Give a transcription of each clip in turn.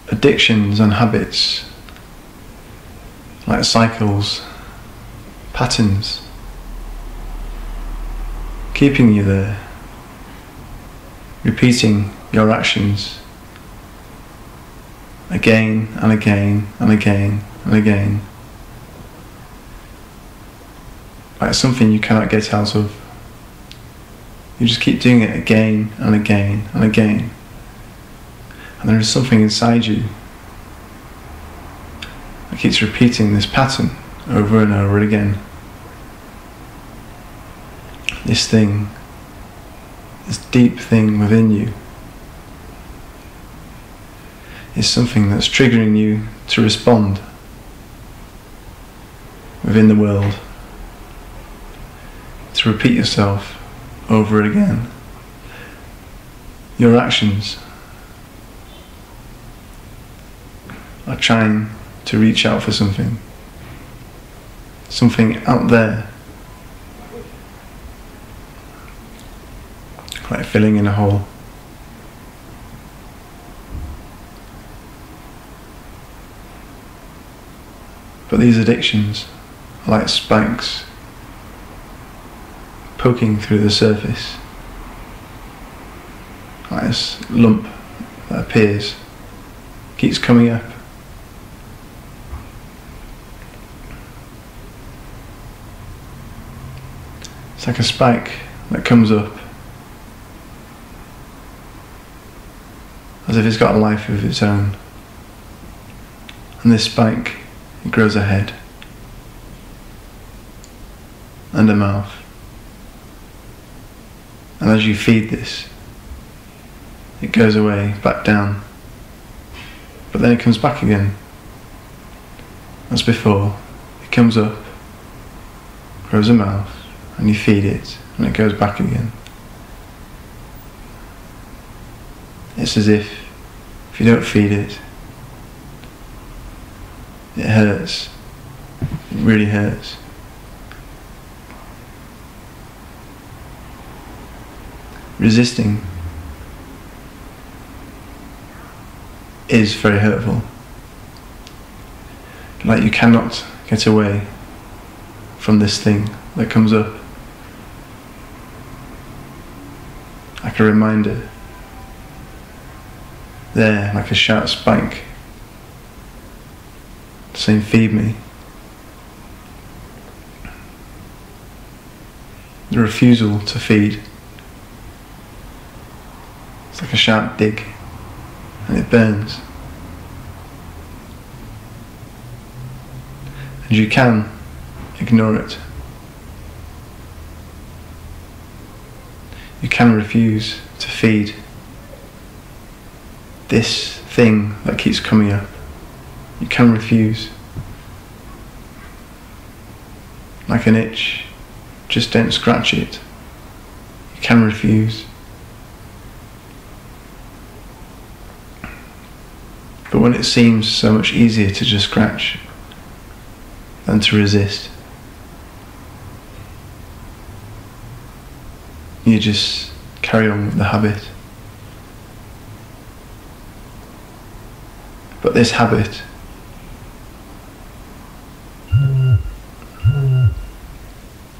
addictions and habits, like cycles, patterns, keeping you there, repeating your actions again and again and again and again, like something you cannot get out of. You just keep doing it again and again and again, and there is something inside you that keeps repeating this pattern over and over again. This thing, this deep thing within you, is something that's triggering you to respond within the world, to repeat yourself over again. Your actions are trying to reach out for something out there, like filling in a hole. But these addictions are like spikes poking through the surface, like this lump that appears, keeps coming up. It's like a spike that comes up as if it's got a life of its own, and this spike, it grows a head and a mouth. And as you feed this, it goes away, back down. But then it comes back again. As before, it comes up, grows a mouth, and you feed it, and it goes back again. It's as if you don't feed it, it hurts. It really hurts. Resisting is very hurtful. Like you cannot get away from this thing that comes up. Like a reminder, there, like a sharp spike, saying, feed me. The refusal to feed. It's like a sharp dig, and it burns. And you can ignore it. You can refuse to feed this thing that keeps coming up. You can refuse. Like an itch, just don't scratch it. You can refuse. But when it seems so much easier to just scratch than to resist, you just carry on with the habit. But this habit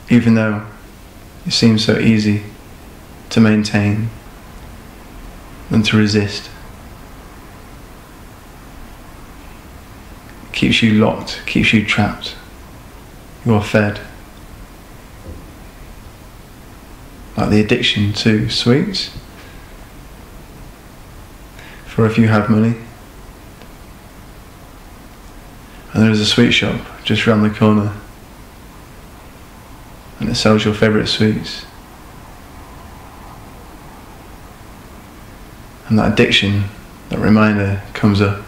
even though it seems so easy to maintain than to resist, it keeps you locked, keeps you trapped. You are fed. Like the addiction to sweets. For if you have money, and there is a sweet shop just round the corner, and it sells your favourite sweets, and that addiction, that reminder comes up,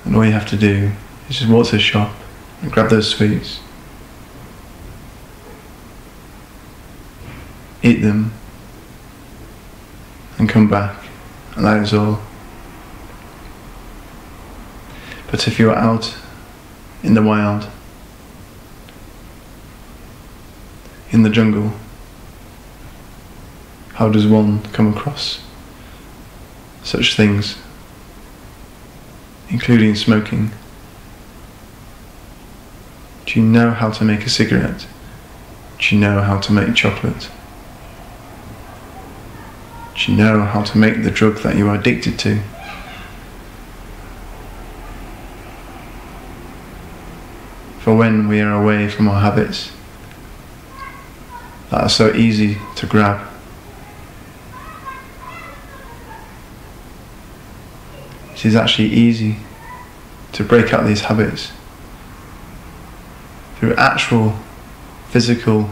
and all you have to do is just walk to the shop and grab those sweets, eat them, and come back, and that is all. But if you are out in the wild, in the jungle, how does one come across such things? including smoking? Do you know how to make a cigarette? Do you know how to make chocolate? Do you know how to make the drug that you are addicted to? For when we are away from our habits that are so easy to grab, it is actually easy to break out these habits through actual physical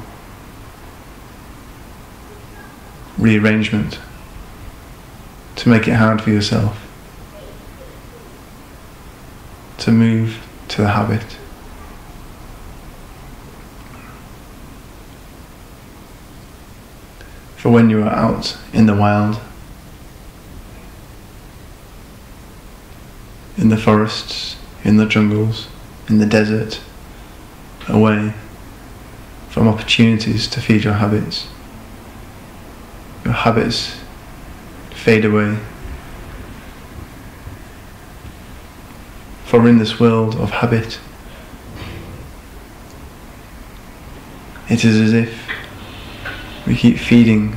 rearrangement to make it hard for yourself to move to the habit. For when you are out in the wild, in the forests, in the jungles, in the desert, away from opportunities to feed your habits fade away. For in this world of habit, it is as if we keep feeding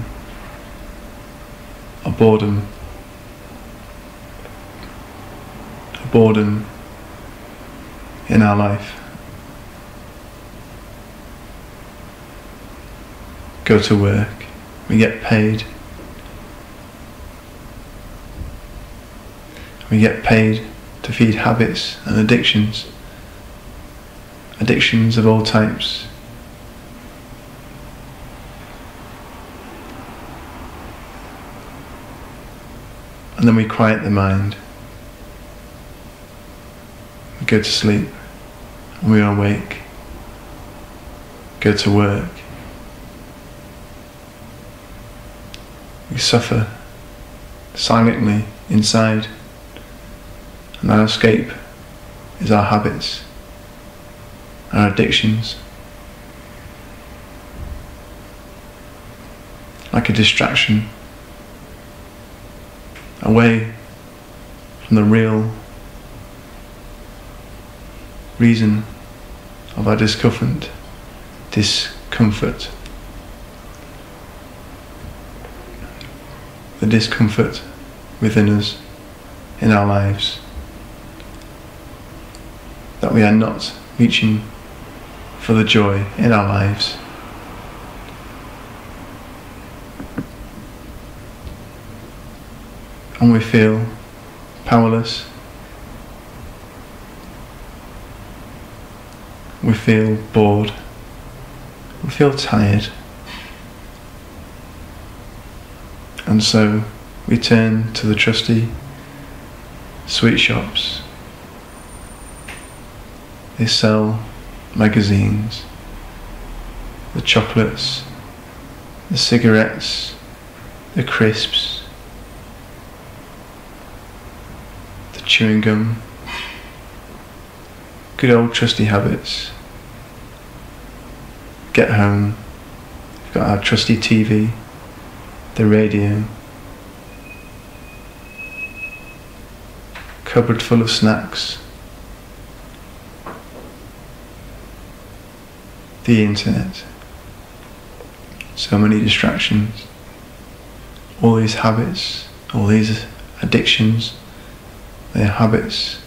a boredom in our life. Go to work, we get paid. We get paid to feed habits and addictions of all types. And then we quiet the mind. We go to sleep, and we are awake. Go to work. We suffer silently inside, and our escape is our habits, our addictions. Like a distraction, away from the real reason of our discomfort. The discomfort within us, in our lives, that we are not reaching for the joy in our lives. And we feel powerless. We feel bored. We feel tired. And so we turn to the trusty sweet shops. They sell magazines, the chocolates, the cigarettes, the crisps, the chewing gum, good old trusty habits. Get home, we've got our trusty TV, the radio, cupboard full of snacks, the internet, so many distractions, all these habits, all these addictions, they are habits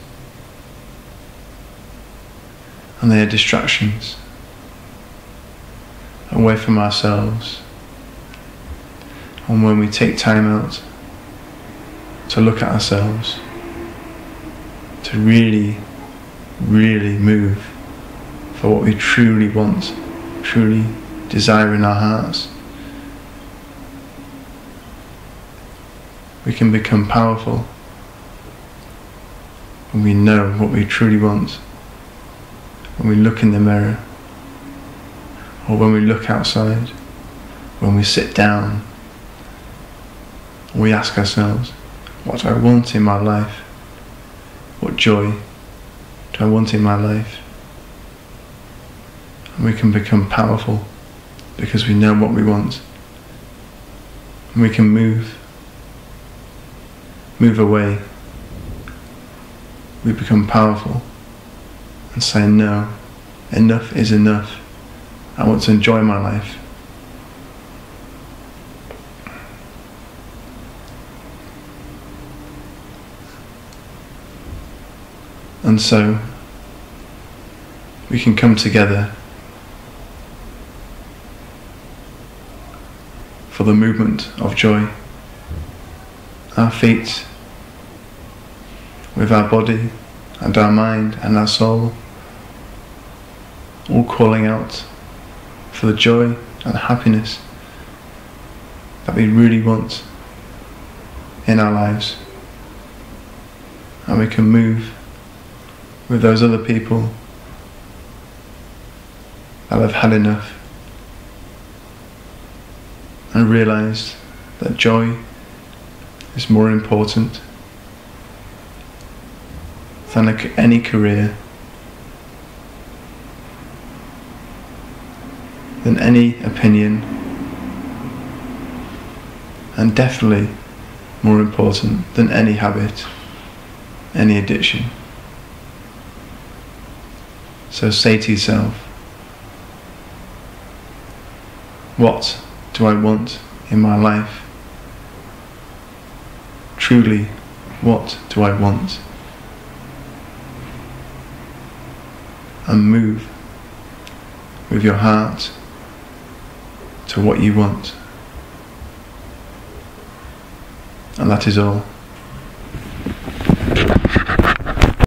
and they are distractions away from ourselves. And when we take time out to look at ourselves, to really, really move for what we truly want, truly desire in our hearts, we can become powerful when we know what we truly want, when we look in the mirror, or when we look outside, when we sit down, we ask ourselves, what do I want in my life? What joy do I want in my life? And we can become powerful because we know what we want. And we can move away we become powerful and say, no, enough is enough. I want to enjoy my life. And so we can come together for the movement of joy. Our feet with our body and our mind and our soul, all calling out for the joy and happiness that we really want in our lives. And we can move with those other people that have had enough and realised that joy is more important than any career, than any opinion, and definitely more important than any habit, any addiction. So say to yourself, what do I want in my life? Truly, what do I want? And move with your heart to what you want. And that is all.